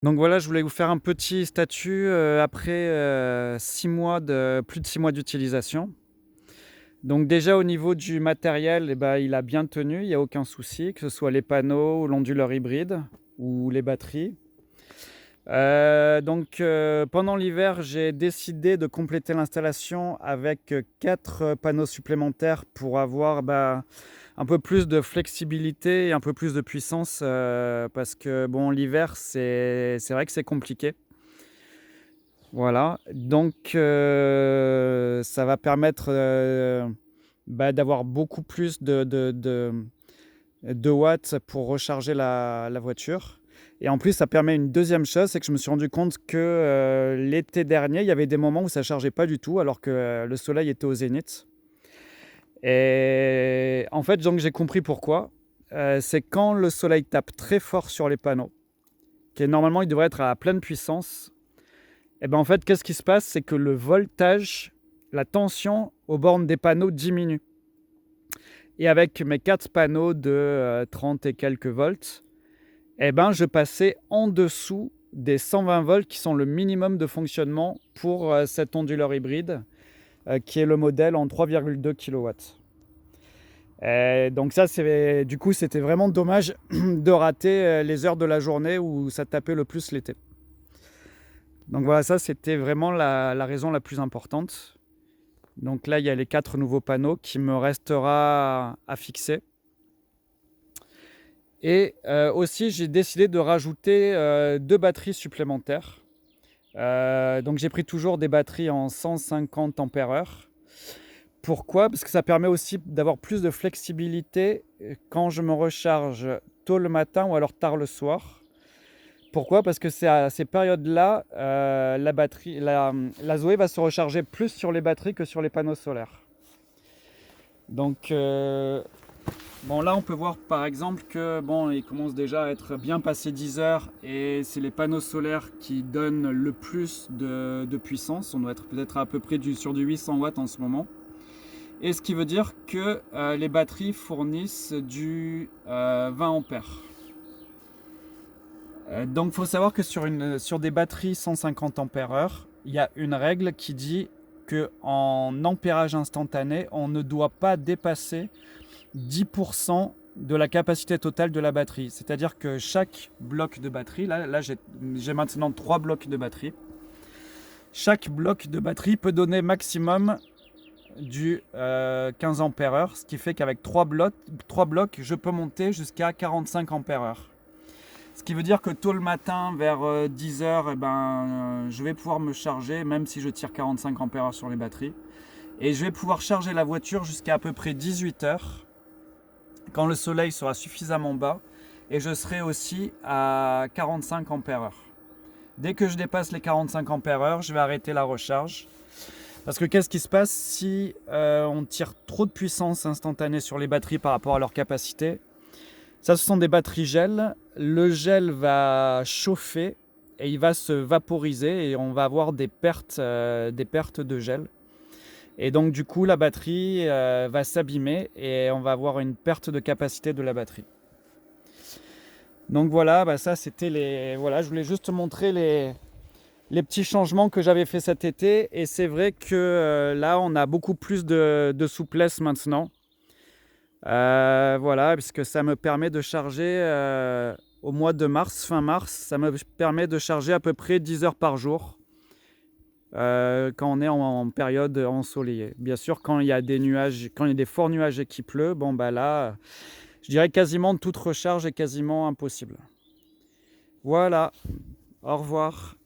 Donc voilà, je voulais vous faire un petit statut, après, 6 mois plus de 6 mois d'utilisation. Donc déjà au niveau du matériel il a bien tenu, il y a aucun souci, que ce soit les panneaux ou l'onduleur hybride ou les batteries. Pendant l'hiver, j'ai décidé de compléter l'installation avec, 4 panneaux supplémentaires pour avoir, un peu plus de flexibilité et un peu plus de puissance, parce que bon, l'hiver, c'est vrai que c'est compliqué. Voilà, ça va permettre, d'avoir beaucoup plus de watts pour recharger la voiture et en plus, ça permet une deuxième chose, c'est que je me suis rendu compte que, l'été dernier, il y avait des moments où ça chargeait pas du tout alors que, le soleil était au zénith et en fait, donc j'ai compris pourquoi. C'est quand le soleil tape très fort sur les panneaux, qui normalement, il devrait être à pleine puissance. Et ben, en fait, qu'est-ce qui se passe? C'est que le voltage, la tension aux bornes des panneaux diminue. Et avec mes 4 panneaux de 30 et quelques volts, je passais en dessous des 120 volts qui sont le minimum de fonctionnement pour cet onduleur hybride qui est le modèle en 3,2 kW. Donc ça, du coup, c'était vraiment dommage de rater les heures de la journée où ça tapait le plus l'été. Donc voilà, ça c'était vraiment la raison la plus importante. Donc là, il y a les 4 nouveaux panneaux qui me restera à fixer. Et aussi, j'ai décidé de rajouter 2 batteries supplémentaires. Donc j'ai pris toujours des batteries en 150 ampères-heure. Pourquoi? Parce que ça permet aussi d'avoir plus de flexibilité quand je me recharge tôt le matin ou alors tard le soir. Pourquoi? Parce que c'est à ces périodes-là, la Zoé va se recharger plus sur les batteries que sur les panneaux solaires. Donc, bon, là, on peut voir par exemple que bon, il commence déjà à être bien passé 10 heures et c'est les panneaux solaires qui donnent le plus de puissance. On doit être peut-être à peu près sur du 800 watts en ce moment. Et ce qui veut dire que les batteries fournissent du 20 ampères. Donc, il faut savoir que sur des batteries 150 ampères-heure, il y a une règle qui dit qu'en ampérage instantané, on ne doit pas dépasser 10% de la capacité totale de la batterie. C'est-à-dire que chaque bloc de batterie, là j'ai maintenant 3 blocs de batterie. Chaque bloc de batterie peut donner maximum du 15 ampères-heure, ce qui fait qu'avec 3 blocs, je peux monter jusqu'à 45 ampères-heure. Ce qui veut dire que tôt le matin, vers 10 heures, je vais pouvoir me charger, même si je tire 45 ampères-heure sur les batteries. Et je vais pouvoir charger la voiture jusqu'à peu près 18 heures, quand le soleil sera suffisamment bas, et je serai aussi à 45 ampères-heure. Dès que je dépasse les 45 ampères-heure, je vais arrêter la recharge. Parce que qu'est-ce qui se passe si on tire trop de puissance instantanée sur les batteries par rapport à leur capacité? Ça, ce sont des batteries gel. Le gel va chauffer et il va se vaporiser et on va avoir des pertes de gel. Et donc du coup, la batterie va s'abîmer et on va avoir une perte de capacité de la batterie. Donc voilà, ça c'était Voilà, je voulais juste te montrer les petits changements que j'avais fait cet été. Et c'est vrai que là, on a beaucoup plus de souplesse maintenant. Voilà, puisque ça me permet de charger au mois de mars, fin mars, ça me permet de charger à peu près 10 heures par jour quand on est en période ensoleillée. Bien sûr, quand il y a des nuages, quand il y a des forts nuages et qu'il pleut, là, je dirais quasiment toute recharge est quasiment impossible. Voilà, au revoir.